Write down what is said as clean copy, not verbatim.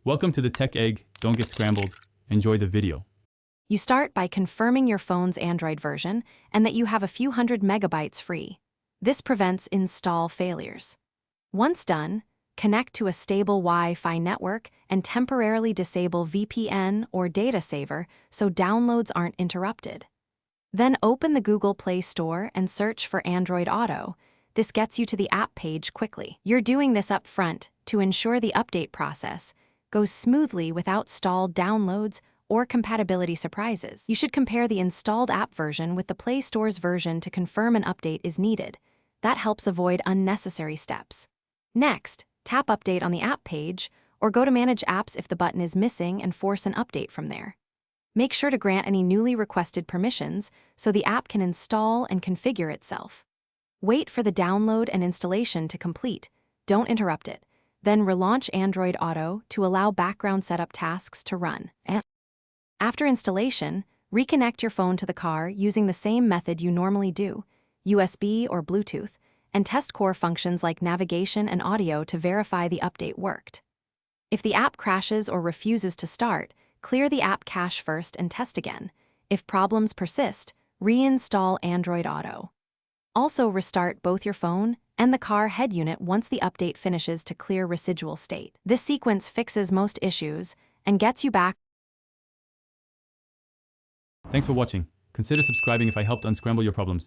Welcome to the Tech Egg. Don't get scrambled. Enjoy the video. You start by confirming your phone's Android version and that you have a few hundred megabytes free. This prevents install failures. Once done, connect to a stable Wi-Fi network and temporarily disable VPN or data saver so downloads aren't interrupted. Then open the Google Play Store and search for Android Auto. This gets you to the app page quickly. You're doing this up front to ensure the update process goes smoothly without stalled downloads or compatibility surprises. You should compare the installed app version with the Play Store's version to confirm an update is needed. That helps avoid unnecessary steps. Next, tap Update on the app page or go to Manage Apps if the button is missing and force an update from there. Make sure to grant any newly requested permissions so the app can install and configure itself. Wait for the download and installation to complete. Don't interrupt it. Then relaunch Android Auto to allow background setup tasks to run. After installation, reconnect your phone to the car using the same method you normally do, USB or Bluetooth, and test core functions like navigation and audio to verify the update worked. If the app crashes or refuses to start, clear the app cache first and test again. If problems persist, reinstall Android Auto. Also restart both your phone and the car head unit once the update finishes to clear residual state. This sequence fixes most issues and gets you back. Thanks for watching. Consider subscribing if I helped unscramble your problems.